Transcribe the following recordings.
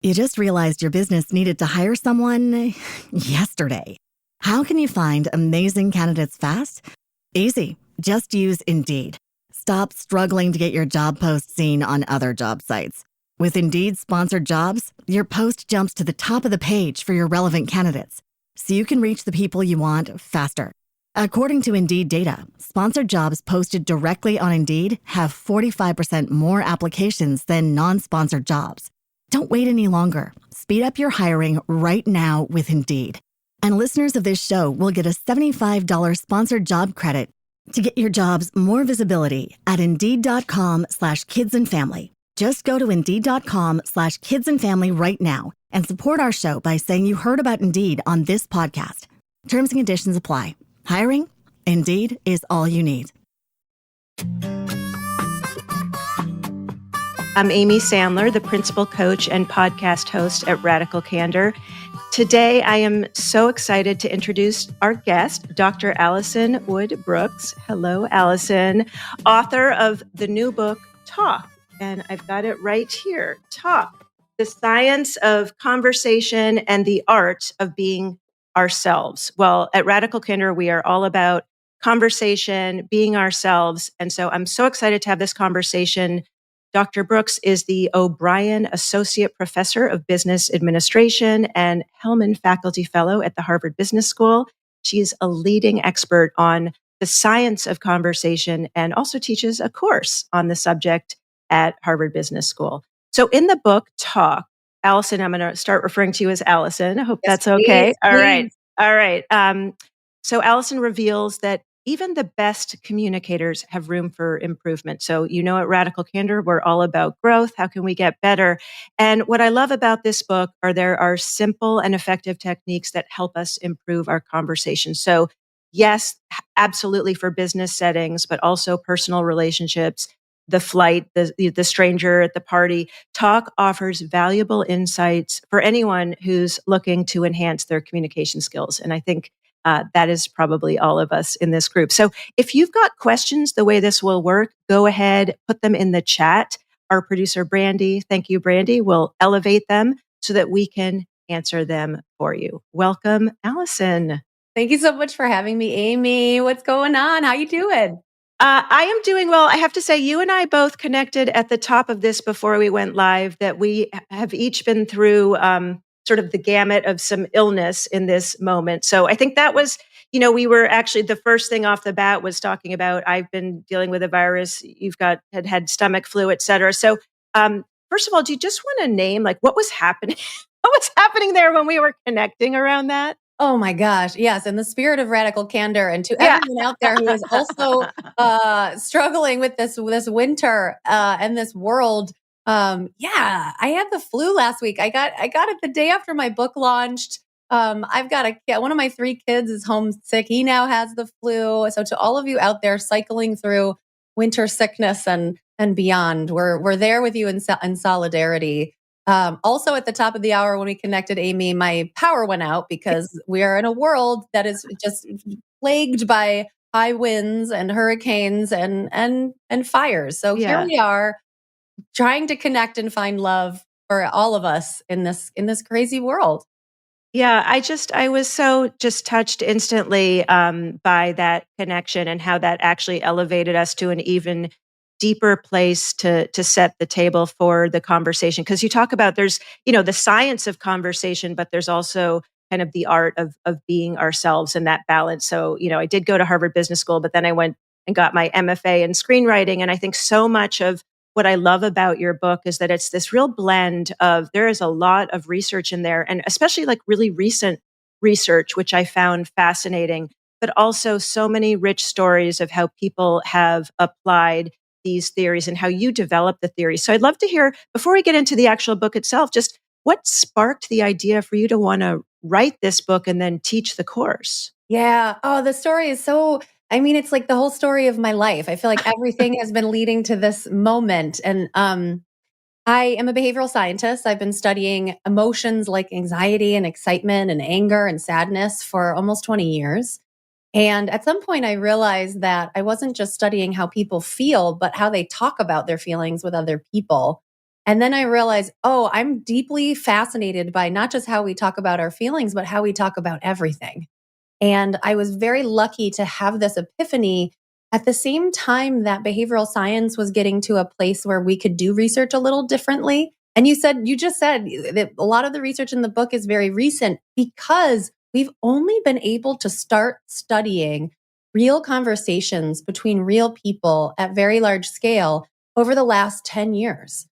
You just realized your business needed to hire someone yesterday. How can you find amazing candidates fast? Easy. Just use Indeed. Stop struggling to get your job post seen on other job sites. With Indeed sponsored jobs, your post jumps to the top of the page for your relevant candidates, so you can reach the people you want faster. According to Indeed data, sponsored jobs posted directly on Indeed have 45% more applications than non-sponsored jobs. Don't wait any longer. Speed up your hiring right now with Indeed. And listeners of this show will get a $75 sponsored job credit to get your jobs more visibility at Indeed.com/kidsandfamily. Just go to Indeed.com/kidsandfamily right now and support our show by saying you heard about Indeed on this podcast. Terms and conditions apply. Hiring? Indeed is all you need. I'm Amy Sandler, the principal coach and podcast host at Radical Candor. Today, I am so excited to introduce our guest, Dr. Alison Wood Brooks. Hello, Alison, author of the new book, Talk. And I've got it right here. Talk, the science of conversation and the art of being ourselves. Well, at Radical Candor, we are all about conversation, being ourselves. And so I'm so excited to have this conversation. Dr. Brooks is the O'Brien Associate Professor of Business Administration and Hellman Faculty Fellow at the Harvard Business School. She's a leading expert on the science of conversation and also teaches a course on the subject at Harvard Business School. So in the book, Talk, Alison, I'm going to start referring to you as Alison. I hope that's okay. Please, All please. right. So Alison reveals that even the best communicators have room for improvement. So, at Radical Candor, we're all about growth. How can we get better? And what I love about this book there are simple and effective techniques that help us improve our conversation. So, yes, absolutely for business settings, but also personal relationships, the flight, the stranger at the party. Talk offers valuable insights for anyone who's looking to enhance their communication skills. And I think that is probably all of us in this group. So if you've got questions, the way this will work, go ahead, put them in the chat. Our producer, Brandy, thank you, Brandy, will elevate them so that we can answer them for you. Welcome, Alison. Thank you so much for having me, Amy. What's going on? How you doing? I am doing well. I have to say, you and I both connected at the top of this before we went live, that we have each been through sort of the gamut of some illness in this moment. So I think that was, we were actually, the first thing off the bat was talking about, I've been dealing with a virus, you've had stomach flu, et cetera. So first of all, do you just want to name what was happening? What was happening there when we were connecting around that? Oh my gosh. Yes. In the spirit of Radical Candor, and to everyone out there who is also struggling with this winter and this world. I had the flu last week. I got it the day after my book launched. I've got one of my 3 kids is homesick. He now has the flu. So to all of you out there cycling through winter sickness and beyond, we're there with you in solidarity. Also at the top of the hour when we connected, Amy, my power went out because we are in a world that is just plagued by high winds and hurricanes and fires. So here we are trying to connect and find love for all of us in this crazy world. Yeah, I was so just touched instantly by that connection and how that actually elevated us to an even deeper place to set the table for the conversation. Because you talk about there's, the science of conversation, but there's also kind of the art of being ourselves and that balance. So, I did go to Harvard Business School, but then I went and got my MFA in screenwriting. And I think so much of what I love about your book is that it's this real blend of, there is a lot of research in there, and especially really recent research, which I found fascinating, but also so many rich stories of how people have applied these theories and how you develop the theories. So I'd love to hear, before we get into the actual book itself, just what sparked the idea for you to want to write this book and then teach the course? Yeah. Oh, the story is it's like the whole story of my life. I feel like everything has been leading to this moment. And I am a behavioral scientist. I've been studying emotions like anxiety and excitement and anger and sadness for almost 20 years. And at some point, I realized that I wasn't just studying how people feel, but how they talk about their feelings with other people. And then I realized, oh, I'm deeply fascinated by not just how we talk about our feelings, but how we talk about everything. And I was very lucky to have this epiphany at the same time that behavioral science was getting to a place where we could do research a little differently. And you just said that a lot of the research in the book is very recent because we've only been able to start studying real conversations between real people at very large scale over the last 10 years.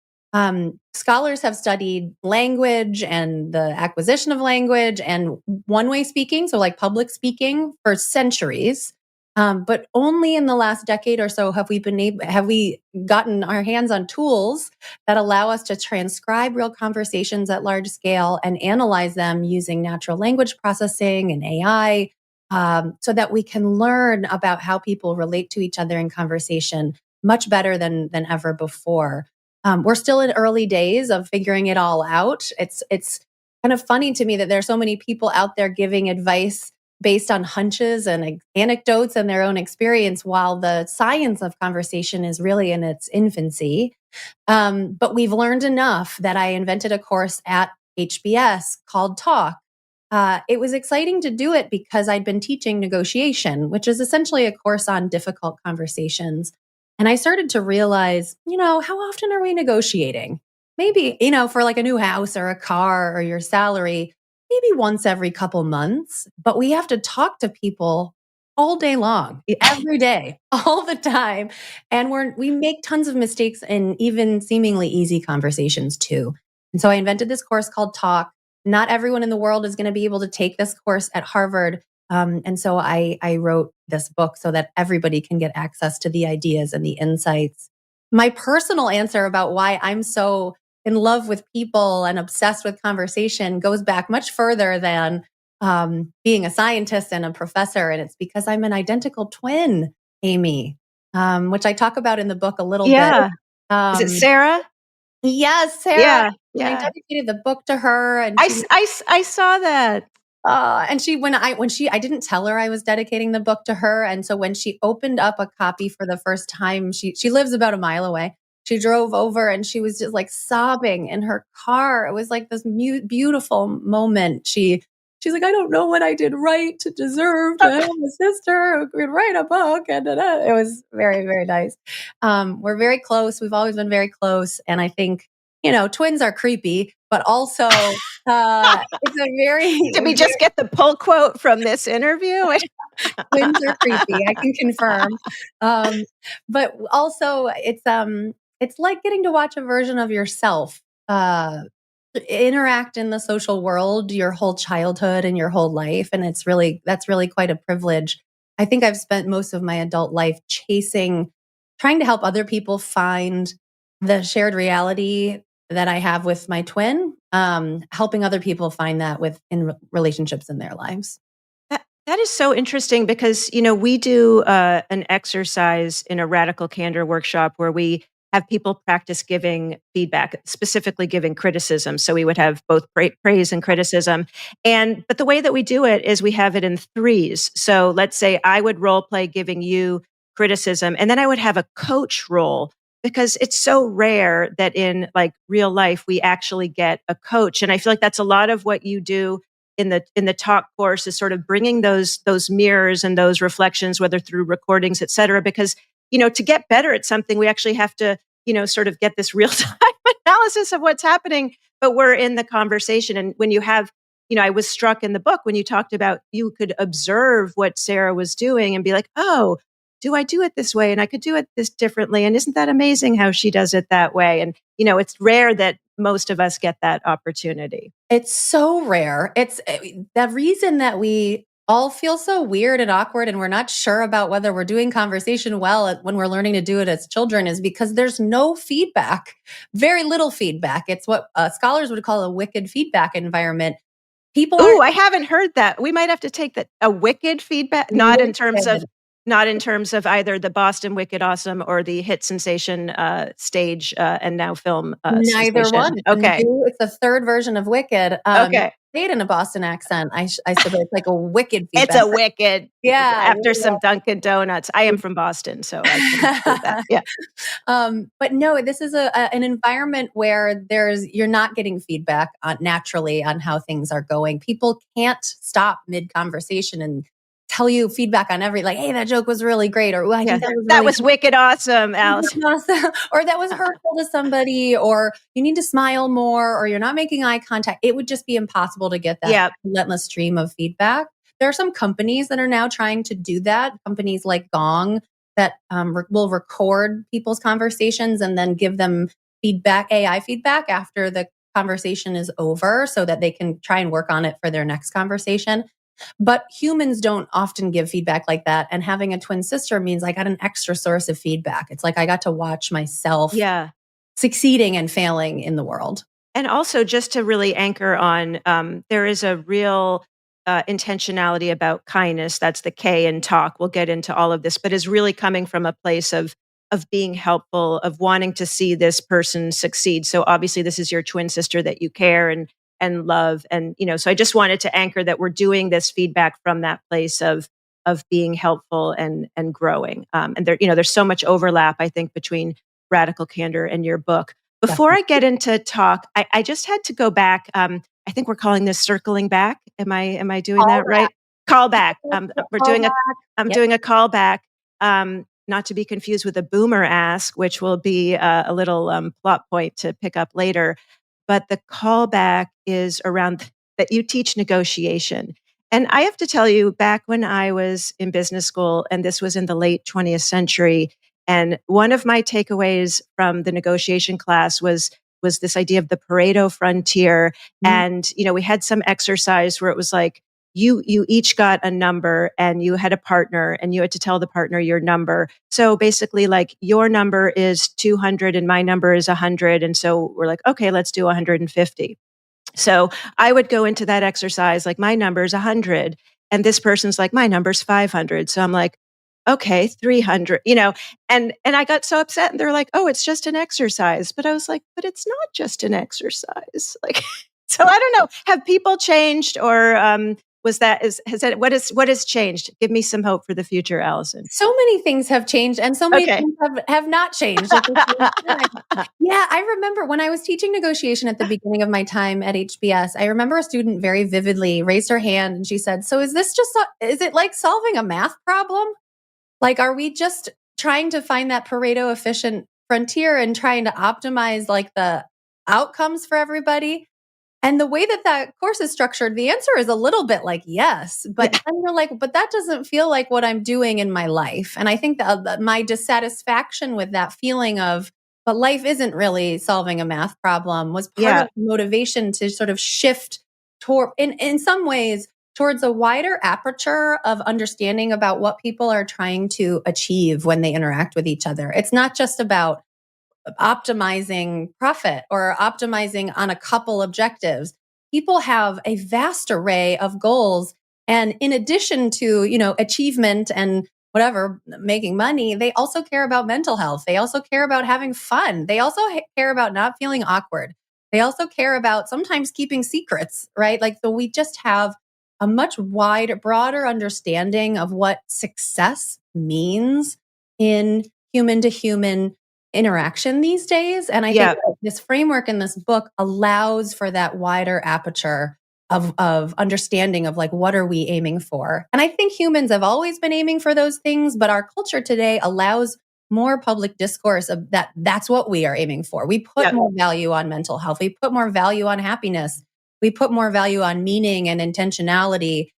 Scholars have studied language and the acquisition of language and one-way speaking, so like public speaking, for centuries. But only in the last decade or so have we gotten our hands on tools that allow us to transcribe real conversations at large scale and analyze them using natural language processing and AI, so that we can learn about how people relate to each other in conversation much better than ever before. We're still in early days of figuring it all out. It's kind of funny to me that there are so many people out there giving advice based on hunches and anecdotes and their own experience, while the science of conversation is really in its infancy. But we've learned enough that I invented a course at HBS called Talk. It was exciting to do it because I'd been teaching negotiation, which is essentially a course on difficult conversations. And I started to realize, how often are we negotiating? Maybe, for like a new house or a car or your salary, maybe once every couple months, but we have to talk to people all day long, every day, all the time. And we make tons of mistakes in even seemingly easy conversations too. And so I invented this course called Talk. Not everyone in the world is going to be able to take this course at Harvard. And so I wrote this book so that everybody can get access to the ideas and the insights. My personal answer about why I'm so in love with people and obsessed with conversation goes back much further than being a scientist and a professor. And it's because I'm an identical twin, Amy, which I talk about in the book a little bit. Is it Sarah? Yes, Sarah. Yeah. I dedicated the book to her, and I saw that. And I didn't tell her I was dedicating the book to her, and so when she opened up a copy for the first time, she lives about a mile away. She drove over and she was just like sobbing in her car. It was like this beautiful moment. She's like, I don't know what I did right to deserve to have a sister who could write a book. And it was very, very nice. We're very close. We've always been very close. And I think, twins are creepy, but also it's a very... Did we just get the pull quote from this interview? Twins are creepy, I can confirm. But also it's like getting to watch a version of yourself interact in the social world your whole childhood and your whole life. And that's really quite a privilege. I think I've spent most of my adult life trying to help other people find the shared reality that I have with my twin, helping other people find that in relationships in their lives. That is so interesting because, we do an exercise in a Radical Candor workshop where we have people practice giving feedback, specifically giving criticism. So we would have both praise and criticism. But the way that we do it is we have it in threes. So let's say I would role play giving you criticism, and then I would have a coach role, because it's so rare that in like real life, we actually get a coach. And I feel like that's a lot of what you do in the Talk course, is sort of bringing those mirrors and those reflections, whether through recordings, et cetera, because, to get better at something, we actually have to, sort of get this real time analysis of what's happening, but we're in the conversation. And when you have, I was struck in the book when you talked about you could observe what Sarah was doing and be like, oh, do I do it this way? And I could do it this differently. And isn't that amazing how she does it that way? And, it's rare that most of us get that opportunity. It's so rare. It's the reason that we all feel so weird and awkward and we're not sure about whether we're doing conversation well when we're learning to do it as children is because there's no feedback, very little feedback. It's what scholars would call a wicked feedback environment. I haven't heard that. We might have to take that, a wicked feedback, not in terms of either the Boston Wicked Awesome or the hit sensation stage and now film Neither sensation. one. Okay. It's the third version of Wicked. Okay. say it in a Boston accent. I suppose it's like a wicked feedback. It's a wicked. Yeah. After some Dunkin' Donuts. I am from Boston, so I can do that. Yeah. But no, this is an environment where you're not getting feedback naturally on how things are going. People can't stop mid-conversation and tell you feedback on like, hey, that joke was really great, or I think that was wicked awesome, Alice. Or that was hurtful to somebody, or you need to smile more, or you're not making eye contact. It would just be impossible to get that relentless stream of feedback. There are some companies that are now trying to do that. Companies like Gong that will record people's conversations and then give them AI feedback after the conversation is over so that they can try and work on it for their next conversation. But humans don't often give feedback like that. And having a twin sister means I got an extra source of feedback. It's like I got to watch myself succeeding and failing in the world. And also just to really anchor on, there is a real intentionality about kindness. That's the K in talk. We'll get into all of this, but is really coming from a place of being helpful, of wanting to see this person succeed. So obviously this is your twin sister that you care and love. And, so I just wanted to anchor that we're doing this feedback from that place of being helpful and growing. And there's so much overlap, I think, between Radical Candor and your book. Before I get into talk, I just had to go back. I think we're calling this circling back. Am I doing that right? Call back. I'm doing a call back. Not to be confused with a boomer ask, which will be a little plot point to pick up later. But the callback is around that you teach negotiation. And I have to tell you, back when I was in business school, and this was in the late 20th century, and one of my takeaways from the negotiation class was this idea of the Pareto frontier. And, we had some exercise where it was like, you each got a number and you had a partner and you had to tell the partner your number. So basically like your number is 200 and my number is 100. And so we're like, okay, let's do 150. So I would go into that exercise, like my number is 100 and this person's like, my number's 500. So I'm like, okay, 300, and I got so upset and they're like, oh, it's just an exercise. But I was like, but it's not just an exercise. Like, so I don't know, have people changed or, what has changed? Give me some hope for the future, Allison. So many things have changed and so many things have not changed. Yeah, I remember when I was teaching negotiation at the beginning of my time at HBS, I remember a student very vividly raised her hand and she said, so is it like solving a math problem? Like, are we just trying to find that Pareto efficient frontier and trying to optimize like the outcomes for everybody? And the way that course is structured, the answer is a little bit like yes, but then you're like, but that doesn't feel like what I'm doing in my life. And I think that my dissatisfaction with that feeling of, but life isn't really solving a math problem was part of the motivation to sort of shift toward, in some ways, towards a wider aperture of understanding about what people are trying to achieve when they interact with each other. It's not just about optimizing profit or optimizing on a couple objectives. People have a vast array of goals. And in addition to, achievement and whatever, making money, they also care about mental health. They also care about having fun. They also care about not feeling awkward. They also care about sometimes keeping secrets, right? Like, so we just have a much broader understanding of what success means in human to human interaction these days. And I think that this framework in this book allows for that wider aperture of understanding of like, what are we aiming for? And I think humans have always been aiming for those things, but our culture today allows more public discourse of that's what we are aiming for. We put more value on mental health. We put more value on happiness. We put more value on meaning and intentionality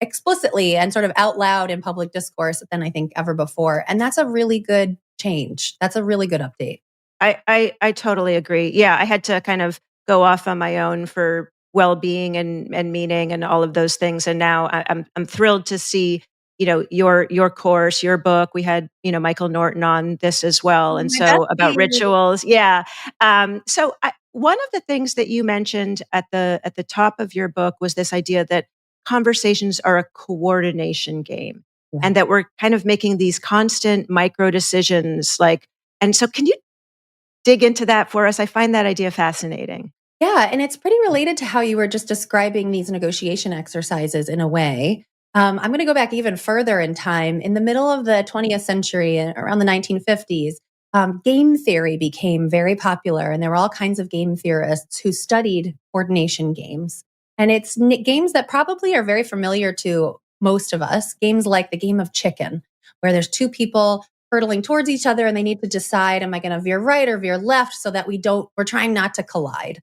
explicitly and sort of out loud in public discourse than I think ever before. And that's a really good change. That's a really good update. I totally agree. Yeah, I had to kind of go off on my own for well-being and meaning and all of those things. And now I'm thrilled to see, your course, your book. We had, Michael Norton on this as well. And so about rituals. Yeah. So one of the things that you mentioned at the top of your book was this idea that conversations are a coordination game. Yeah. And that we're kind of making these constant micro decisions. And so can you dig into that for us? I find that idea fascinating. Yeah, and it's pretty related to how you were just describing these negotiation exercises in a way. I'm going to go back even further in time. In the middle of the 20th century, around the 1950s, game theory became very popular, and there were all kinds of game theorists who studied coordination games. And it's games that probably are very familiar to most of us, games like the game of chicken, where there's two people hurtling towards each other and they need to decide, am I going to veer right or veer left, so that we're trying not to collide.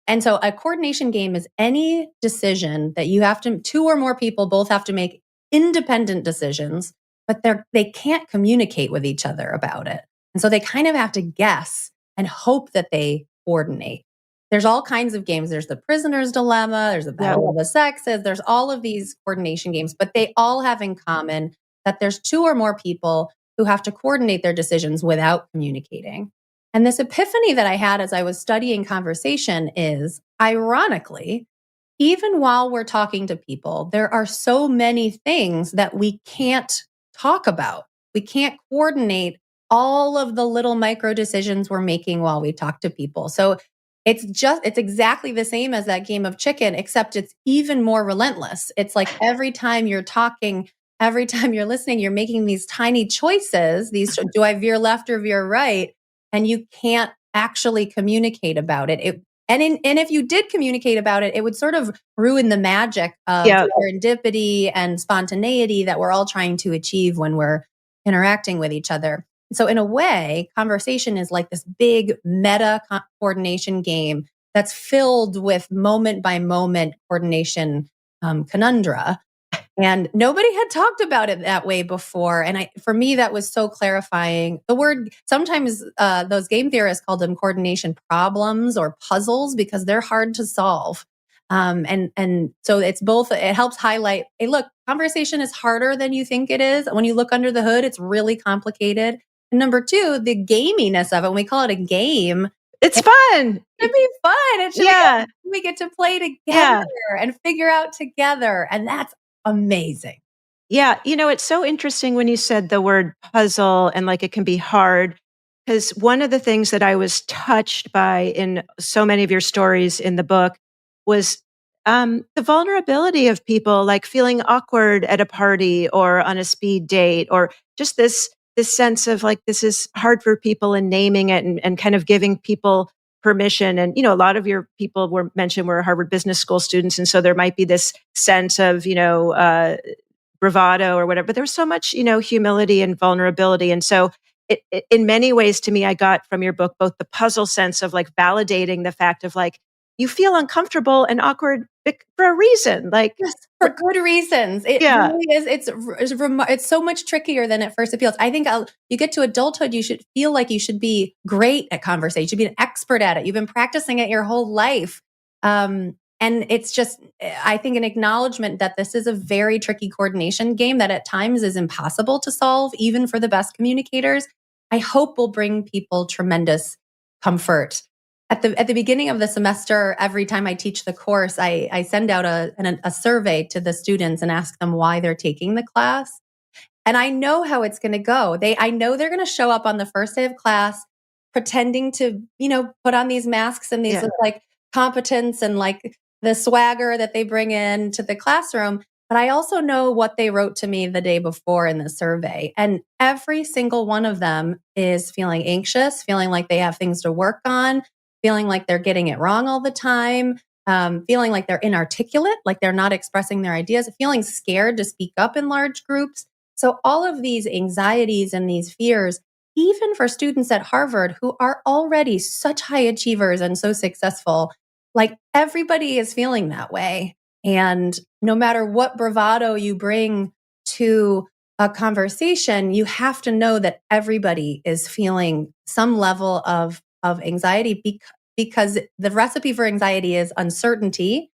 And so a coordination game is any decision that you have to, two or more people both have to make independent decisions, but they can't communicate with each other about it. And so they kind of have to guess and hope that they coordinate. There's all kinds of games. There's the prisoner's dilemma. There's the battle of the sexes. There's all of these coordination games, but they all have in common that there's two or more people who have to coordinate their decisions without communicating. And this epiphany that I had as I was studying conversation is, ironically, even while we're talking to people, there are so many things that we can't talk about. We can't coordinate all of the little micro decisions we're making while we talk to people. So it's exactly the same as that game of chicken, except it's even more relentless. It's like every time you're talking, every time you're listening, you're making these tiny choices. Do I veer left or veer right? And you can't actually communicate about it. And if you did communicate about it, it would sort of ruin the magic of serendipity and spontaneity that we're all trying to achieve when we're interacting with each other. So in a way, conversation is like this big meta coordination game that's filled with moment by moment coordination conundra. And nobody had talked about it that way before. And for me, that was so clarifying. The word, sometimes those game theorists called them coordination problems or puzzles because they're hard to solve. And so it's both, it helps highlight, hey, look, conversation is harder than you think it is. When you look under the hood, it's really complicated. And number two, the gaminess of it, when we call it a game, it's fun. It'd be fun. It should be, we get to play together and figure out together. And that's amazing. Yeah. It's so interesting when you said the word puzzle and like it can be hard, because one of the things that I was touched by in so many of your stories in the book was the vulnerability of people like feeling awkward at a party or on a speed date, or just this sense of like, this is hard for people, and naming it and kind of giving people permission. And, a lot of your people were Harvard Business School students. And so there might be this sense of, bravado or whatever, but there was so much, humility and vulnerability. And so it, in many ways, to me, I got from your book, both the puzzle sense of like validating the fact of like, you feel uncomfortable and awkward for a reason, like yes, for good reasons. It really is. It's so much trickier than it first appeals. I think you get to adulthood, you should feel like you should be great at conversation. You should be an expert at it. You've been practicing it your whole life. And it's just, I think, an acknowledgement that this is a very tricky coordination game that at times is impossible to solve, even for the best communicators. I hope will bring people tremendous comfort. At the beginning of the semester, every time I teach the course, I send out a survey to the students and ask them why they're taking the class. And I know how it's going to go. I know they're going to show up on the first day of class pretending to, put on these masks and these like competence and like the swagger that they bring in to the classroom. But I also know what they wrote to me the day before in the survey. And every single one of them is feeling anxious, feeling like they have things to work on, feeling like they're getting it wrong all the time, feeling like they're inarticulate, like they're not expressing their ideas, feeling scared to speak up in large groups. So all of these anxieties and these fears, even for students at Harvard who are already such high achievers and so successful, like everybody is feeling that way. And no matter what bravado you bring to a conversation, you have to know that everybody is feeling some level of anxiety because the recipe for anxiety is uncertainty.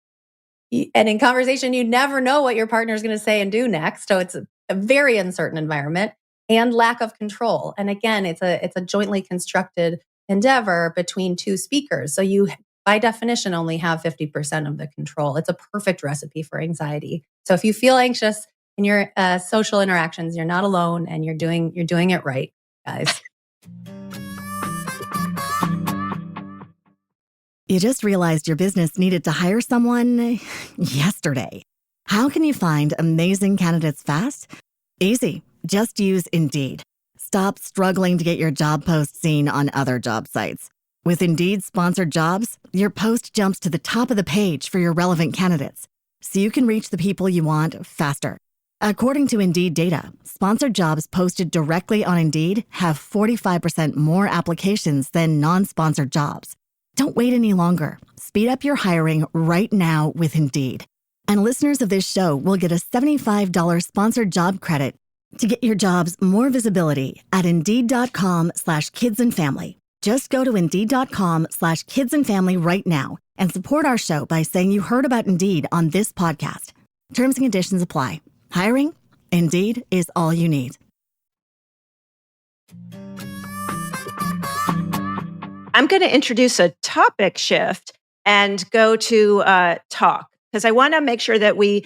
And in conversation, you never know what your partner is going to say and do next. So it's a very uncertain environment, and lack of control. And again, it's a jointly constructed endeavor between two speakers. So you, by definition, only have 50% of the control. It's a perfect recipe for anxiety. So if you feel anxious in your social interactions, you're not alone, and you're doing it right, guys. You just realized your business needed to hire someone yesterday. How can you find amazing candidates fast? Easy. Just use Indeed. Stop struggling to get your job post seen on other job sites. With Indeed sponsored jobs, your post jumps to the top of the page for your relevant candidates, so you can reach the people you want faster. According to Indeed data, sponsored jobs posted directly on Indeed have 45% more applications than non-sponsored jobs. Don't wait any longer. Speed up your hiring right now with Indeed. And listeners of this show will get a $75 sponsored job credit to get your jobs more visibility at Indeed.com/kidsandfamily. Just go to Indeed.com/kidsandfamily right now and support our show by saying you heard about Indeed on this podcast. Terms and conditions apply. Hiring? Indeed is all you need. I'm going to introduce a topic shift and go to talk, because I want to make sure that we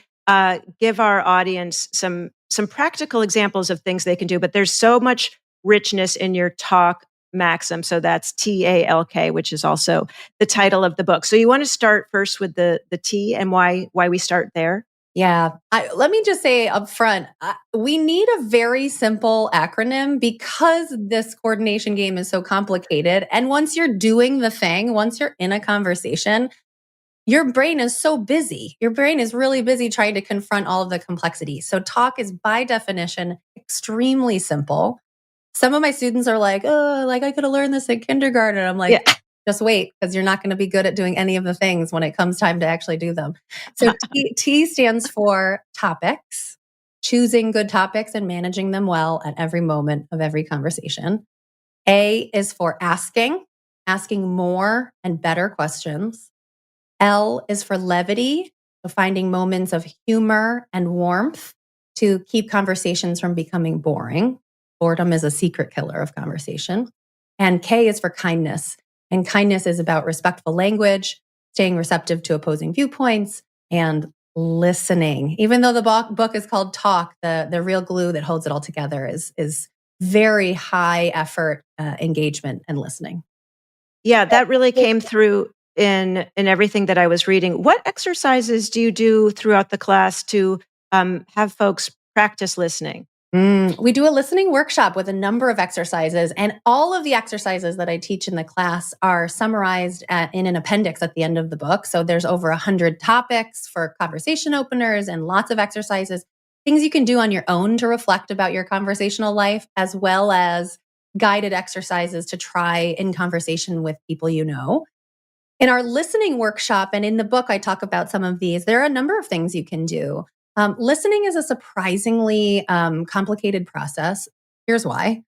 give our audience some practical examples of things they can do. But there's so much richness in your talk maxim. So that's TALK, which is also the title of the book. So you want to start first with the T and why we start there? Yeah. Let me just say up front, we need a very simple acronym because this coordination game is so complicated. And once you're doing the thing, once you're in a conversation, your brain is so busy. Your brain is really busy trying to confront all of the complexity. So talk is by definition extremely simple. Some of my students are like, oh, like I could have learned this in kindergarten. I'm like, yeah. Just wait, because you're not going to be good at doing any of the things when it comes time to actually do them. So T stands for topics, choosing good topics and managing them well at every moment of every conversation. A is for asking more and better questions. L is for levity, so finding moments of humor and warmth to keep conversations from becoming boring. Boredom is a secret killer of conversation. And K is for kindness. And kindness is about respectful language, staying receptive to opposing viewpoints, and listening. Even though the book is called Talk, the real glue that holds it all together is very high effort engagement and listening. Yeah, that really came through in everything that I was reading. What exercises do you do throughout the class to have folks practice listening? We do a listening workshop with a number of exercises, and all of the exercises that I teach in the class are summarized in an appendix at the end of the book. So there's over 100 topics for conversation openers and lots of exercises, things you can do on your own to reflect about your conversational life, as well as guided exercises to try in conversation with people you know. In our listening workshop and in the book, I talk about some of these. There are a number of things you can do. Listening is a surprisingly complicated process. Here's why.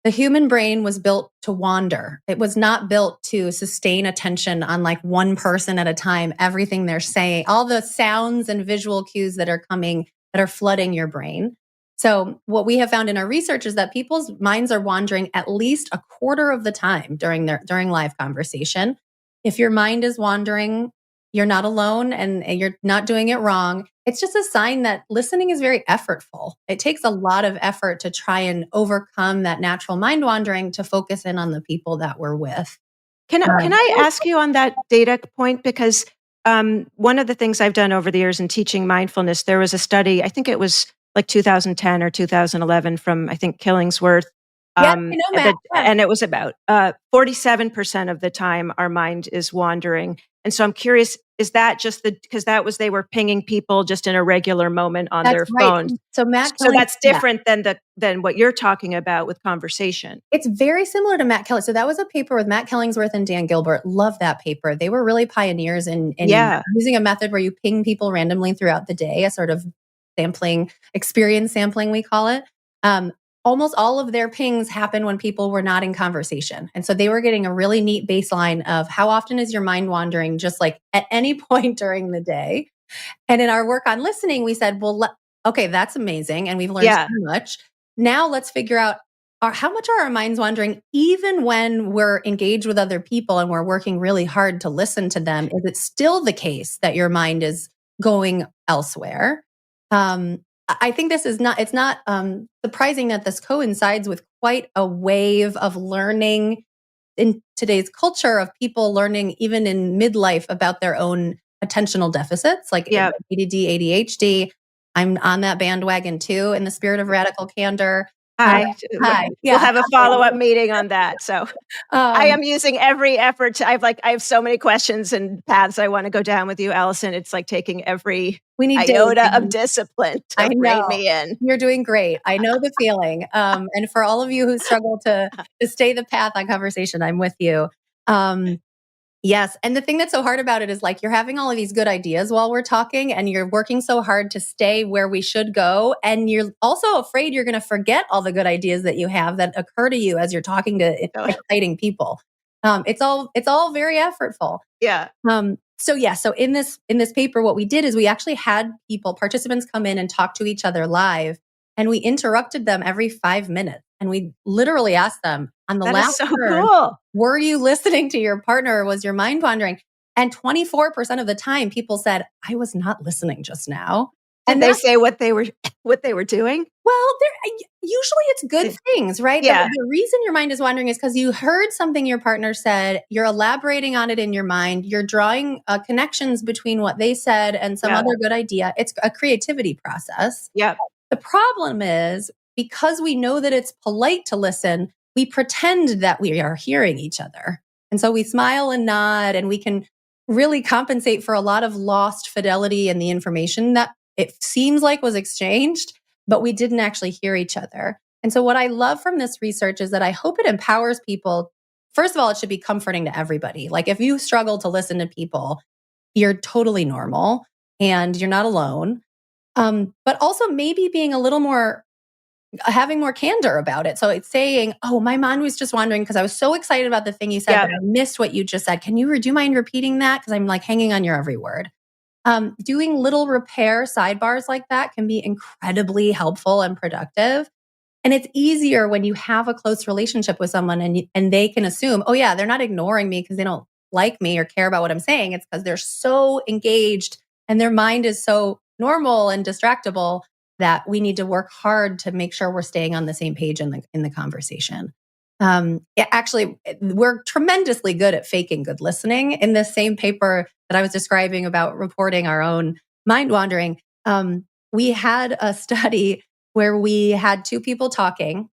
The human brain was built to wander. It was not built to sustain attention on like one person at a time, everything they're saying, all the sounds and visual cues that are coming, that are flooding your brain. So what we have found in our research is that people's minds are wandering at least a quarter of the time during live conversation. If your mind is wandering, you're not alone and you're not doing it wrong. It's just a sign that listening is very effortful. It takes a lot of effort to try and overcome that natural mind wandering to focus in on the people that we're with. Can I ask you on that data point? Because one of the things I've done over the years in teaching mindfulness, there was a study, I think it was like 2010 or 2011 from, I think, Killingsworth. And it was about 47% of the time our mind is wandering. And so I'm curious, is that just because they were pinging people just in a regular moment on their phone? So that's different than what you're talking about with conversation. It's very similar to Matt Kelly. So that was a paper with Matt Killingsworth and Dan Gilbert. Love that paper. They were really pioneers in using a method where you ping people randomly throughout the day, a sort of experience sampling, we call it. Almost all of their pings happen when people were not in conversation. And so they were getting a really neat baseline of how often is your mind wandering, just like at any point during the day. And in our work on listening, we said, well, okay, that's amazing. And we've learned so much. Now let's figure out how much are our minds wandering, even when we're engaged with other people and we're working really hard to listen to them. Is it still the case that your mind is going elsewhere? I think it's not surprising that this coincides with quite a wave of learning in today's culture of people learning even in midlife about their own attentional deficits, like Yeah. ADD, ADHD. I'm on that bandwagon too, in the spirit of radical candor. Hi. Hi. We'll Yeah. have a follow-up meeting on that. So I am using every effort to, I have so many questions and paths I want to go down with you, Alison. It's like taking every we need iota of discipline to rein me in. You're doing great. I know the feeling. And for all of you who struggle to stay the path on conversation, I'm with you. Yes. And the thing that's so hard about it is like you're having all of these good ideas while we're talking and you're working so hard to stay where we should go. And you're also afraid you're going to forget all the good ideas that you have that occur to you as you're talking to exciting people. It's all very effortful. Yeah. So in this paper, what we did is we actually had participants come in and talk to each other live, and we interrupted them every 5 minutes. And we literally asked them on the last turn, cool. Were you listening to your partner or was your mind wandering? And 24% of the time people said, I was not listening just now. And they say what they were doing? Well, usually it's good things, right? Yeah. The reason your mind is wandering is because you heard something your partner said, you're elaborating on it in your mind, you're drawing connections between what they said and some other good idea. It's a creativity process. Yeah. The problem is because we know that it's polite to listen, we pretend that we are hearing each other. And so we smile and nod, and we can really compensate for a lot of lost fidelity in the information that it seems like was exchanged, but we didn't actually hear each other. And so what I love from this research is that I hope it empowers people. First of all, it should be comforting to everybody. Like if you struggle to listen to people, you're totally normal and you're not alone. But also maybe being a little more, having more candor about it. So it's saying, oh, my mind was just wandering because I was so excited about the thing you said, but I missed what you just said. Do you mind repeating that? Because I'm like hanging on your every word. Doing little repair sidebars like that can be incredibly helpful and productive. And it's easier when you have a close relationship with someone and they can assume, oh yeah, they're not ignoring me because they don't like me or care about what I'm saying. It's because they're so engaged and their mind is so normal and distractible that we need to work hard to make sure we're staying on the same page in the conversation. Actually, we're tremendously good at faking good listening. In this same paper that I was describing about reporting our own mind wandering, we had a study where we had two people talking,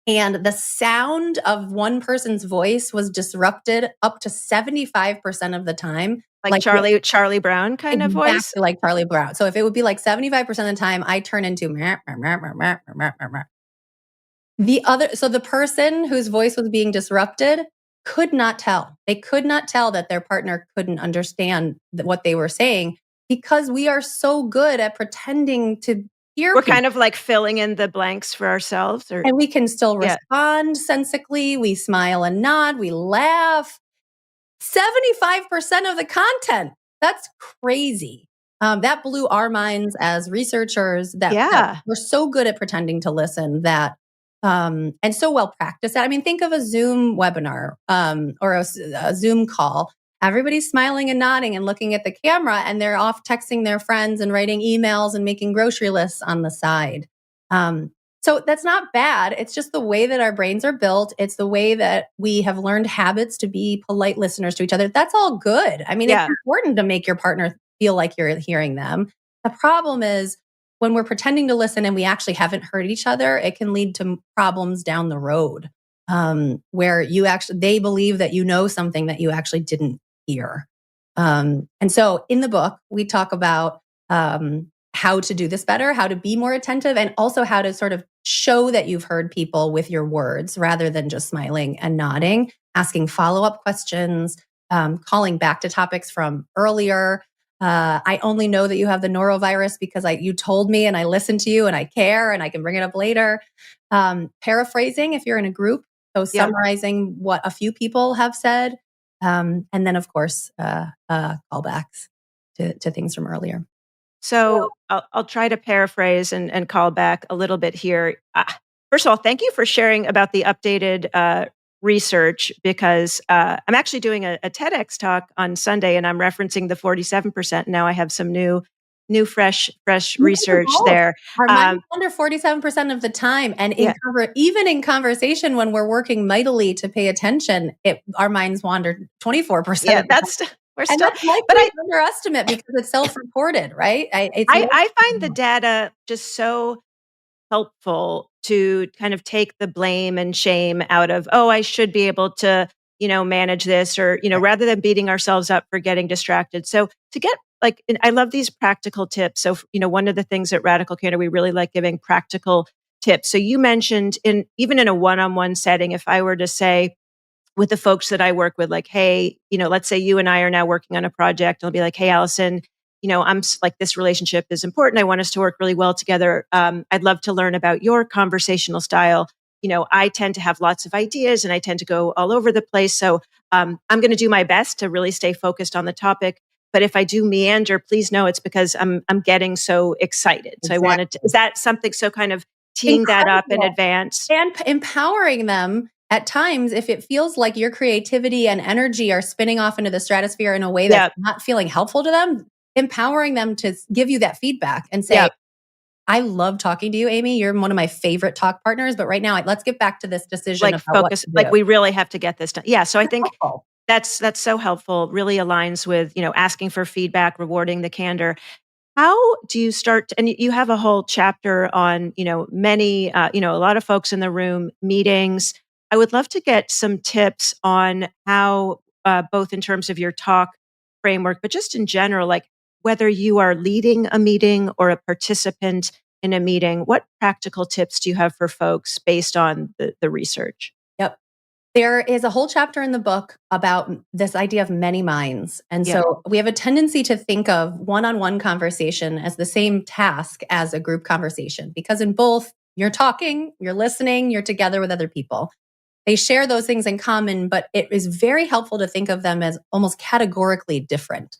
and the sound of one person's voice was disrupted up to 75% of the time. Like Charlie Brown kind of voice? Exactly like Charlie Brown. So if it would be like 75% of the time, I turn into meh, meh, meh, meh, meh, meh, meh, meh. So the person whose voice was being disrupted could not tell. They could not tell that their partner couldn't understand what they were saying because we are so good at pretending to hear. We're kind of like filling in the blanks for ourselves. And we can still respond sensically. We smile and nod. We laugh. 75% of the content. That's crazy. That blew our minds as researchers that we're so good at pretending to listen that and so well practiced at. I mean, think of a Zoom webinar or a Zoom call. Everybody's smiling and nodding and looking at the camera, and they're off texting their friends and writing emails and making grocery lists on the side. So that's not bad. It's just the way that our brains are built. It's the way that we have learned habits to be polite listeners to each other. That's all good. I mean, it's important to make your partner feel like you're hearing them. The problem is when we're pretending to listen and we actually haven't heard each other, it can lead to problems down the road where they believe that you know something that you actually didn't hear. And so in the book, we talk about how to do this better, how to be more attentive, and also how to sort of show that you've heard people with your words rather than just smiling and nodding, asking follow-up questions, calling back to topics from earlier. I only know that you have the norovirus because you told me and I listened to you and I care and I can bring it up later. Paraphrasing if you're in a group, so summarizing what a few people have said. And then, of course, callbacks to things from earlier. So I'll try to paraphrase and call back a little bit here. First of all, thank you for sharing about the updated research because I'm actually doing a TEDx talk on Sunday and I'm referencing the 47%. Now I have some new new, fresh We research evolve. there. Our minds wander 47% of the time. And even in conversation, when we're working mightily to pay attention, our minds wander 24%. Yeah, of the time. And that's likely an underestimate because it's self-reported, right? I find the data just so helpful to kind of take the blame and shame out of, oh, I should be able to, manage this, or, rather than beating ourselves up for getting distracted. So to get and I love these practical tips. So, one of the things at Radical Candor, we really like giving practical tips. So you mentioned even in a one-on-one setting, if I were to say, with the folks that I work with, like, hey, let's say you and I are now working on a project. I'll be like, hey, Alison, I'm like, this relationship is important. I want us to work really well together. I'd love to learn about your conversational style. I tend to have lots of ideas and I tend to go all over the place. So I'm going to do my best to really stay focused on the topic. But if I do meander, please know it's because I'm getting so excited. So I wanted to, is that something, so kind of teeing that up in advance? And empowering them at times, if it feels like your creativity and energy are spinning off into the stratosphere in a way that's not feeling helpful to them, empowering them to give you that feedback and say, I love talking to you, Amy. You're one of my favorite talk partners. But right now, let's get back to this decision of focus. We really have to get this done. Yeah. So I think that's so helpful. Really aligns with, asking for feedback, rewarding the candor. How do you start? And you have a whole chapter on, many, a lot of folks in the room, meetings. I would love to get some tips on how, both in terms of your talk framework, but just in general, like whether you are leading a meeting or a participant in a meeting, what practical tips do you have for folks based on the research? Yep. There is a whole chapter in the book about this idea of many minds. And so we have a tendency to think of one-on-one conversation as the same task as a group conversation, because in both, you're talking, you're listening, you're together with other people. They share those things in common, but it is very helpful to think of them as almost categorically different.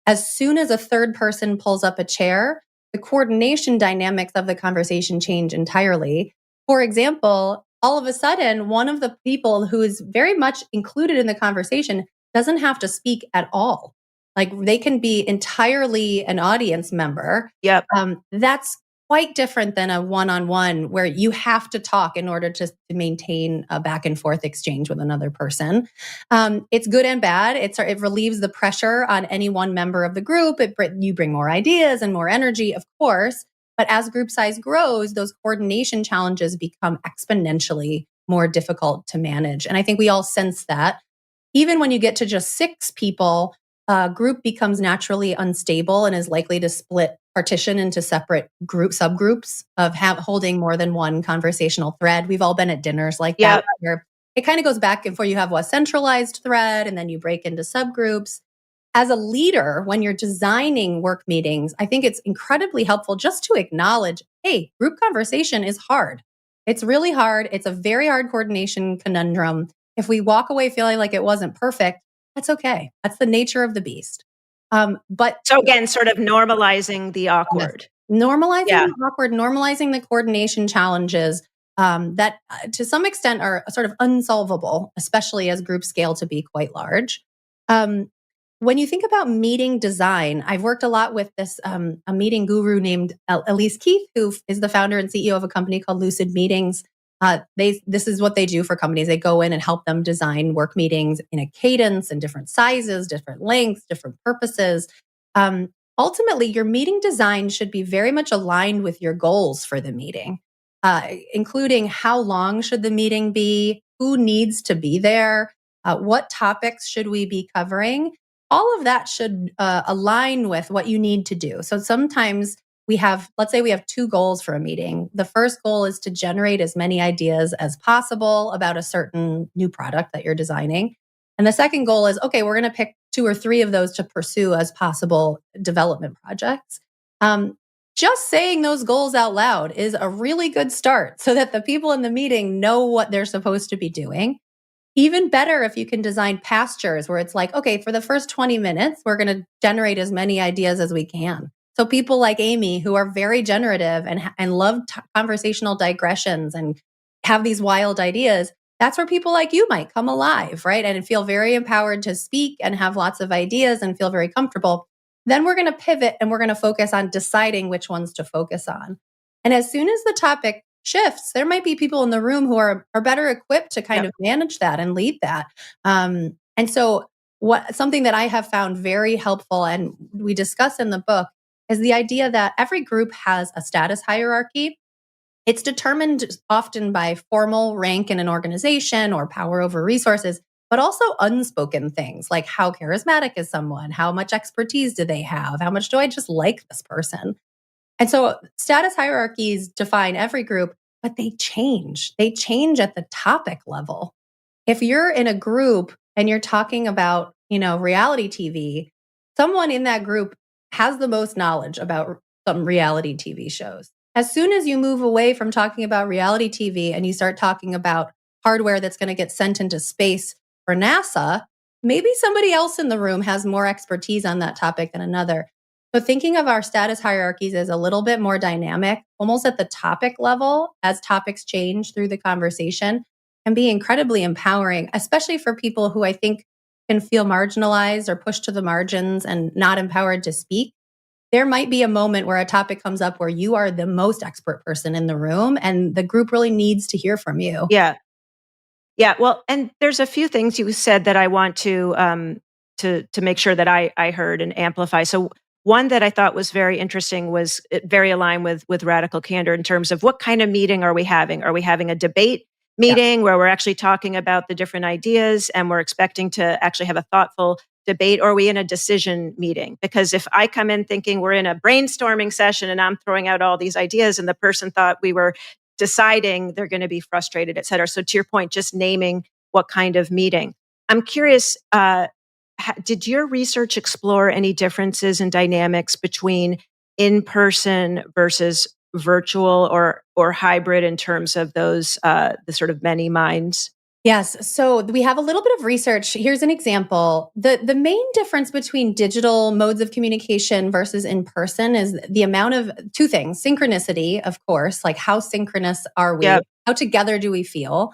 As soon as a third person pulls up a chair, the coordination dynamics of the conversation change entirely. For example, all of a sudden, one of the people who is very much included in the conversation doesn't have to speak at all. Like, they can be entirely an audience member. Yep. That's quite different than a one-on-one where you have to talk in order to maintain a back and forth exchange with another person. It's good and bad. It relieves the pressure on any one member of the group. You bring more ideas and more energy, of course. But as group size grows, those coordination challenges become exponentially more difficult to manage. And I think we all sense that. Even when you get to just 6 people, a group becomes naturally unstable and is likely to partition into separate subgroups of holding more than one conversational thread. We've all been at dinners like that, where it kind of goes back and forth. You have a centralized thread and then you break into subgroups. As a leader, when you're designing work meetings, I think it's incredibly helpful just to acknowledge, hey, group conversation is hard. It's really hard. It's a very hard coordination conundrum. If we walk away feeling like it wasn't perfect, that's okay. That's the nature of the beast. But so again, sort of normalizing the awkward. Normalizing the awkward, normalizing the coordination challenges that to some extent are sort of unsolvable, especially as groups scale to be quite large. When you think about meeting design, I've worked a lot with this a meeting guru named Elise Keith, who is the founder and CEO of a company called Lucid Meetings. This is what they do for companies. They go in and help them design work meetings in a cadence and different sizes, different lengths, different purposes. Ultimately, your meeting design should be very much aligned with your goals for the meeting, including how long should the meeting be, who needs to be there, what topics should we be covering. All of that should align with what you need to do. So sometimes let's say we have 2 goals for a meeting. The first goal is to generate as many ideas as possible about a certain new product that you're designing. And the second goal is, okay, we're going to pick 2 or 3 of those to pursue as possible development projects. Just saying those goals out loud is a really good start so that the people in the meeting know what they're supposed to be doing. Even better if you can design pastures where it's like, okay, for the first 20 minutes, we're going to generate as many ideas as we can. So people like Amy, who are very generative and love conversational digressions and have these wild ideas, that's where people like you might come alive, right? And feel very empowered to speak and have lots of ideas and feel very comfortable. Then we're going to pivot and we're going to focus on deciding which ones to focus on. And as soon as the topic shifts, there might be people in the room who are better equipped to kind of manage that and lead that. And so something that I have found very helpful, and we discuss in the book, is the idea that every group has a status hierarchy. It's determined often by formal rank in an organization or power over resources, but also unspoken things like how charismatic is someone? How much expertise do they have? How much do I just like this person? And so status hierarchies define every group, but they change. They change at the topic level. If you're in a group and you're talking about, reality TV, someone in that group has the most knowledge about some reality TV shows. As soon as you move away from talking about reality TV and you start talking about hardware that's going to get sent into space for NASA, maybe somebody else in the room has more expertise on that topic than another. So thinking of our status hierarchies as a little bit more dynamic, almost at the topic level, as topics change through the conversation, can be incredibly empowering, especially for people who I think can feel marginalized or pushed to the margins and not empowered to speak. There might be a moment where a topic comes up where you are the most expert person in the room and the group really needs to hear from you. Yeah. Yeah. Well, and there's a few things you said that I want to make sure that I heard and amplify. So one that I thought was very interesting was very aligned with radical candor in terms of what kind of meeting are we having? Are we having a debate meeting where we're actually talking about the different ideas and we're expecting to actually have a thoughtful debate, or are we in a decision meeting? Because if I come in thinking we're in a brainstorming session and I'm throwing out all these ideas and the person thought we were deciding, they're going to be frustrated, et cetera. So to your point, just naming what kind of meeting. I'm curious, did your research explore any differences in dynamics between in-person versus virtual or hybrid in terms of those, the sort of many minds? Yes. So we have a little bit of research. Here's an example. The main difference between digital modes of communication versus in person is the amount of two things: synchronicity, of course, like how synchronous are we? Yep. How together do we feel?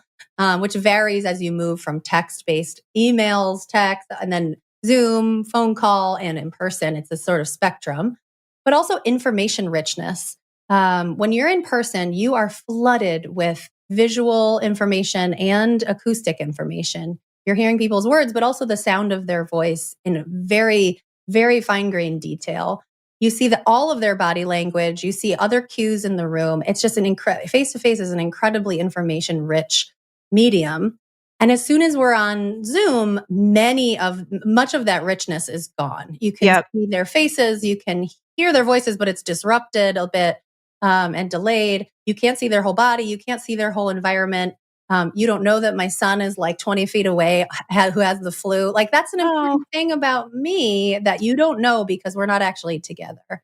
Which varies as you move from text-based emails, text, and then Zoom, phone call, and in person. It's a sort of spectrum, but also information richness. When you're in person, you are flooded with visual information and acoustic information. You're hearing people's words, but also the sound of their voice in very, very fine-grained detail. You see all of their body language. You see other cues in the room. It's just face-to-face is an incredibly information-rich medium. And as soon as we're on Zoom, much of that richness is gone. You can see their faces, you can hear their voices, but it's disrupted a bit. And delayed. You can't see their whole body. You can't see their whole environment. You don't know that my son is like 20 feet away who has the flu. Like that's an important thing about me that you don't know because we're not actually together.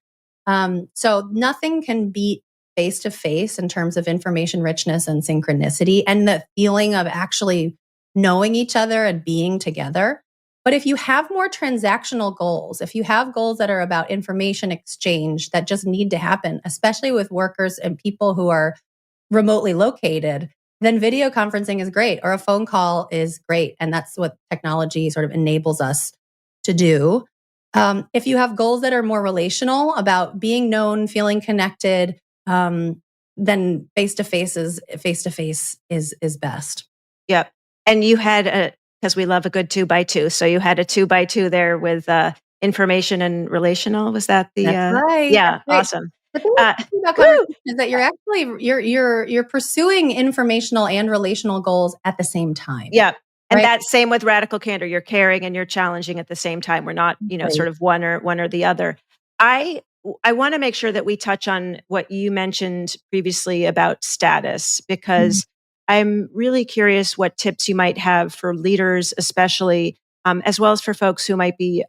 So nothing can beat face-to-face in terms of information richness and synchronicity and the feeling of actually knowing each other and being together. But if you have more transactional goals, if you have goals that are about information exchange that just need to happen, especially with workers and people who are remotely located, then video conferencing is great, or a phone call is great. And that's what technology sort of enables us to do. If you have goals that are more relational, about being known, feeling connected, then face-to-face is best. Yep. And you had because we love a good 2x2. So you had a 2x2 there with information and relational. Was that the? That's right. Yeah, That's right. awesome. The thing about conversation is that you're actually you're pursuing informational and relational goals at the same time. Yeah, and right? that's same with radical candor. You're caring and you're challenging at the same time. We're not, sort of one or the other. I want to make sure that we touch on what you mentioned previously about status, because I'm really curious what tips you might have for leaders, especially, as well as for folks who might be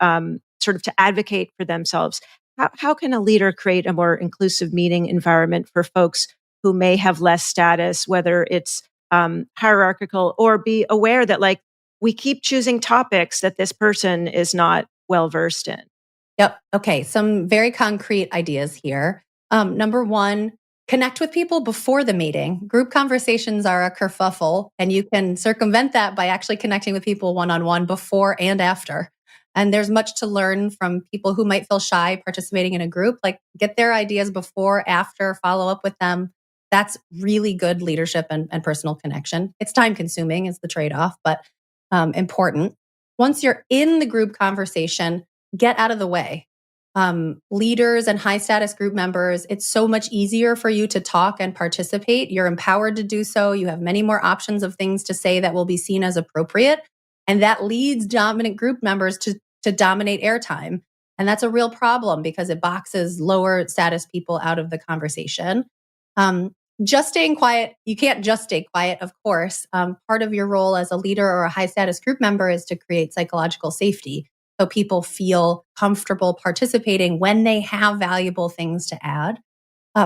sort of to advocate for themselves. How can a leader create a more inclusive meeting environment for folks who may have less status, whether it's hierarchical, or be aware that like we keep choosing topics that this person is not well versed in? Yep. Okay. Some very concrete ideas here. Number one, connect with people before the meeting. Group conversations are a kerfuffle, and you can circumvent that by actually connecting with people one-on-one before and after. And there's much to learn from people who might feel shy participating in a group. Like, get their ideas before, after, follow up with them. That's really good leadership and personal connection. It's time consuming, is the trade-off, but important. Once you're in the group conversation, get out of the way. Leaders and high status group members, it's so much easier for you to talk and participate. You're empowered to do so. You have many more options of things to say that will be seen as appropriate. And that leads dominant group members to dominate airtime. And that's a real problem because it boxes lower status people out of the conversation. Just staying quiet, you can't just stay quiet, of course. Part of your role as a leader or a high status group member is to create psychological safety. So people feel comfortable participating when they have valuable things to add.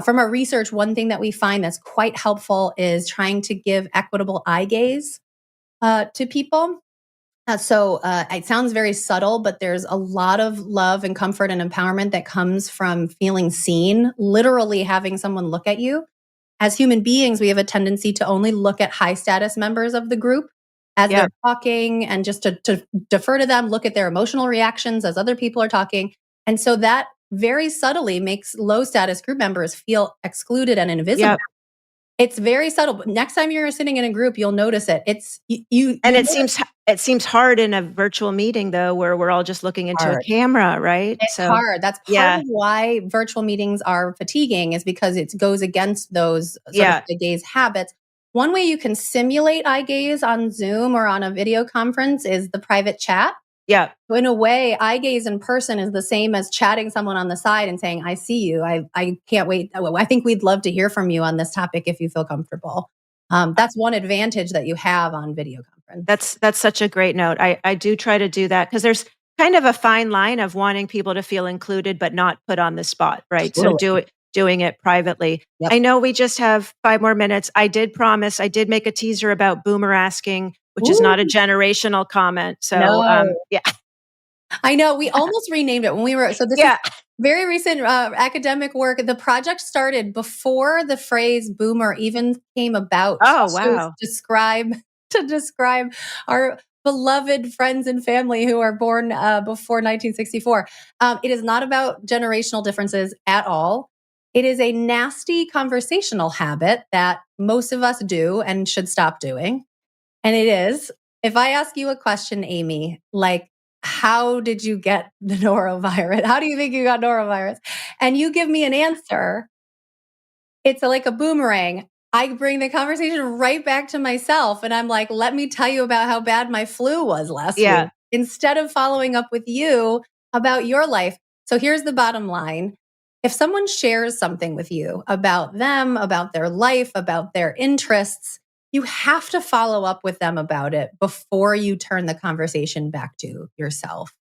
From our research, one thing that we find that's quite helpful is trying to give equitable eye gaze to people. So it sounds very subtle, but there's a lot of love and comfort and empowerment that comes from feeling seen, literally having someone look at you. As human beings, we have a tendency to only look at high status members of the group as they're talking and just to defer to them, look at their emotional reactions as other people are talking. And so that very subtly makes low status group members feel excluded and invisible. Yep. It's very subtle, but next time you're sitting in a group, you'll notice it. It seems hard in a virtual meeting though, where we're all just looking into a camera, right? It's hard. That's part of why virtual meetings are fatiguing, is because it goes against those sort of eye gaze habits. One way you can simulate eye gaze on Zoom or on a video conference is the private chat. Yeah. In a way, eye gaze in person is the same as chatting someone on the side and saying, I see you. I can't wait. I think we'd love to hear from you on this topic if you feel comfortable. That's one advantage that you have on video conference. That's such a great note. I do try to do that because there's kind of a fine line of wanting people to feel included, but not put on the spot, right? Totally. So doing it privately. Yep. I know we just have 5 more minutes. I did make a teaser about boomer asking, which is not a generational comment. So, yeah. I know we almost renamed it when we were, so this is very recent academic work. The project started before the phrase boomer even came about. Oh, wow. To describe our beloved friends and family who are born before 1964. It is not about generational differences at all. It is a nasty conversational habit that most of us do and should stop doing. And it is, if I ask you a question, Amy, like, how did you get the norovirus? How do you think you got norovirus? And you give me an answer, it's like a boomerang. I bring the conversation right back to myself. And I'm like, let me tell you about how bad my flu was last week, instead of following up with you about your life. So here's the bottom line. If someone shares something with you about them, about their life, about their interests, you have to follow up with them about it before you turn the conversation back to yourself.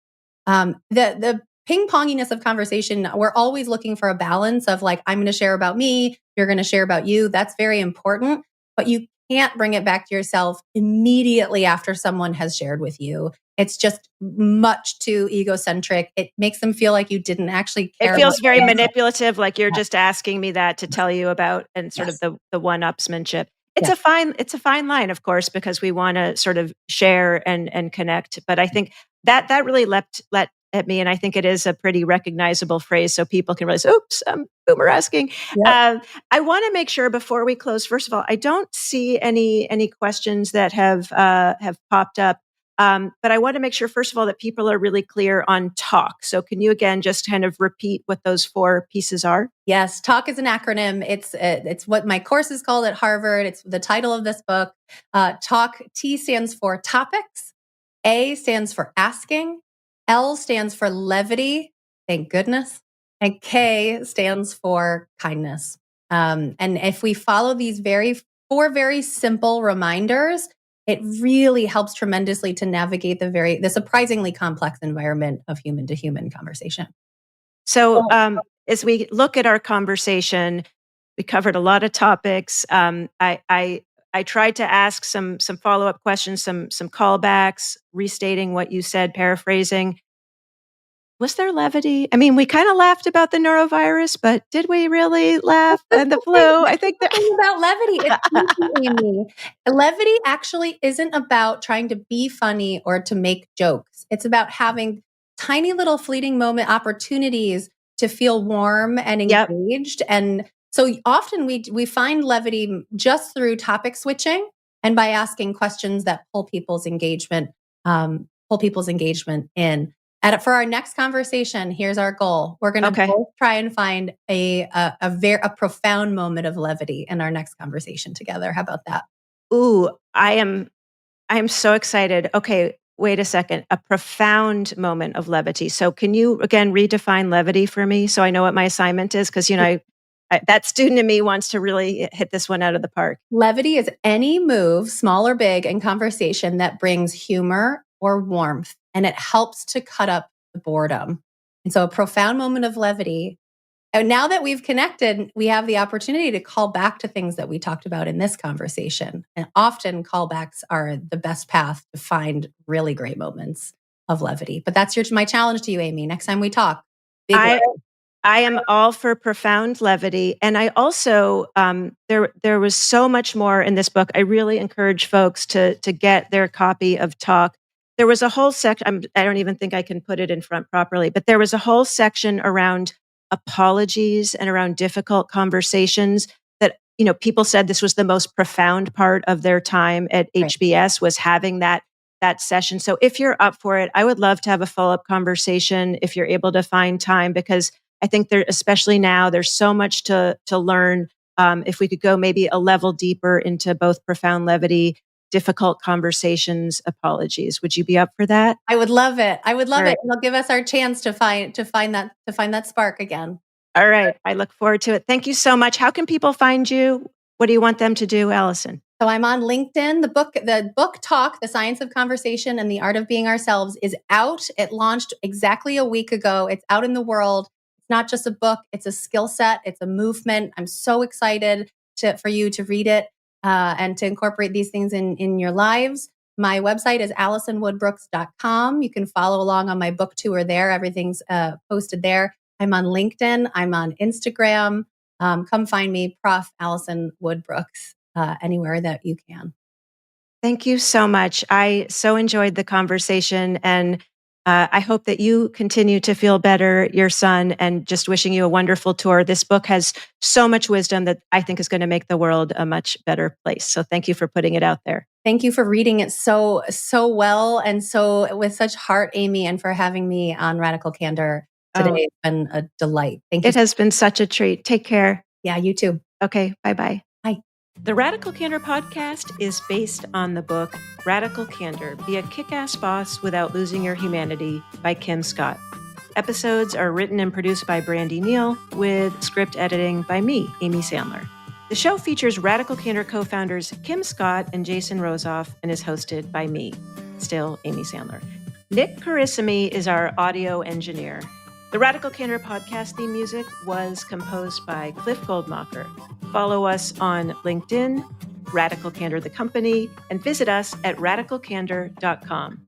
The ping-ponginess of conversation, we're always looking for a balance of like, I'm going to share about me, you're going to share about you. That's very important, but you can't bring it back to yourself immediately after someone has shared with you. It's just much too egocentric. It makes them feel like you didn't actually care. It feels very manipulative, like you're just asking me that to tell you about, and sort of the one-upsmanship. It's a fine line, of course, because we want to sort of share and connect. But I think that really leapt at me, and I think it is a pretty recognizable phrase, so people can realize, oops, I'm boomer asking. Yep. I want to make sure before we close. First of all, I don't see any questions that have popped up. But I want to make sure, first of all, that people are really clear on TALK. So can you again just kind of repeat what those 4 pieces are? Yes, TALK is an acronym. It's what my course is called at Harvard. It's the title of this book. TALK, T stands for topics, A stands for asking, L stands for levity, thank goodness, and K stands for kindness. And if we follow these 4 very simple reminders, it really helps tremendously to navigate the surprisingly complex environment of human-to-human conversation. So as we look at our conversation, we covered a lot of topics. I tried to ask some follow-up questions, some callbacks, restating what you said, paraphrasing. Was there levity? I mean, we kind of laughed about the norovirus, but did we really laugh at the flu? I think about levity. It's Amy. Levity actually isn't about trying to be funny or to make jokes. It's about having tiny little fleeting moment opportunities to feel warm and engaged. And so often we find levity just through topic switching and by asking questions that pull people's engagement in. For our next conversation, here's our goal. We're going to both try and find a profound moment of levity in our next conversation together. How about that? Ooh, I am so excited. Okay, wait a second. A profound moment of levity. So can you again redefine levity for me so I know what my assignment is? Because that student in me wants to really hit this one out of the park. Levity is any move, small or big, in conversation that brings humor or warmth, and it helps to cut up the boredom. And so a profound moment of levity. And now that we've connected, we have the opportunity to call back to things that we talked about in this conversation. And often callbacks are the best path to find really great moments of levity. But that's my challenge to you, Amy. Next time we talk, I am all for profound levity. And I also, there was so much more in this book. I really encourage folks to get their copy of Talk. There was a whole section, I don't even think I can put it in front properly, but there was a whole section around apologies and around difficult conversations that, people said this was the most profound part of their time at HBS was having that session. So if you're up for it, I would love to have a follow-up conversation if you're able to find time, because I think especially now, there's so much to learn. If we could go maybe a level deeper into both profound levity, difficult conversations, apologies. Would you be up for that? I would love it. I would love it. It'll give us our chance to find that spark again. All right. I look forward to it. Thank you so much. How can people find you? What do you want them to do, Alison? So I'm on LinkedIn. The book Talk, The Science of Conversation and the Art of Being Ourselves is out. It launched exactly a week ago. It's out in the world. It's not just a book. It's a skill set. It's a movement. I'm so excited for you to read it and to incorporate these things in your lives. My website is AlisonWoodBrooks.com. You can follow along on my book tour there. Everything's posted there. I'm on LinkedIn. I'm on Instagram. Come find me, Prof. Alison Wood Brooks, anywhere that you can. Thank you so much. I so enjoyed the conversation, and I hope that you continue to feel better, your son, and just wishing you a wonderful tour. This book has so much wisdom that I think is going to make the world a much better place. So thank you for putting it out there. Thank you for reading it so well and so with such heart, Amy, and for having me on Radical Candor today. It's been a delight. Thank you. It has been such a treat. Take care. Yeah, you too. Okay, bye-bye. Bye. The Radical Candor podcast is based on the book Radical Candor, Be a Kick-Ass Boss Without Losing Your Humanity by Kim Scott. Episodes are written and produced by Brandy Neal with script editing by me, Amy Sandler. The show features Radical Candor co-founders Kim Scott and Jason Rosoff and is hosted by me, still Amy Sandler. Nick Carissimi is our audio engineer. The Radical Candor podcast theme music was composed by Cliff Goldmacher. Follow us on LinkedIn, Radical Candor the Company, and visit us at radicalcandor.com.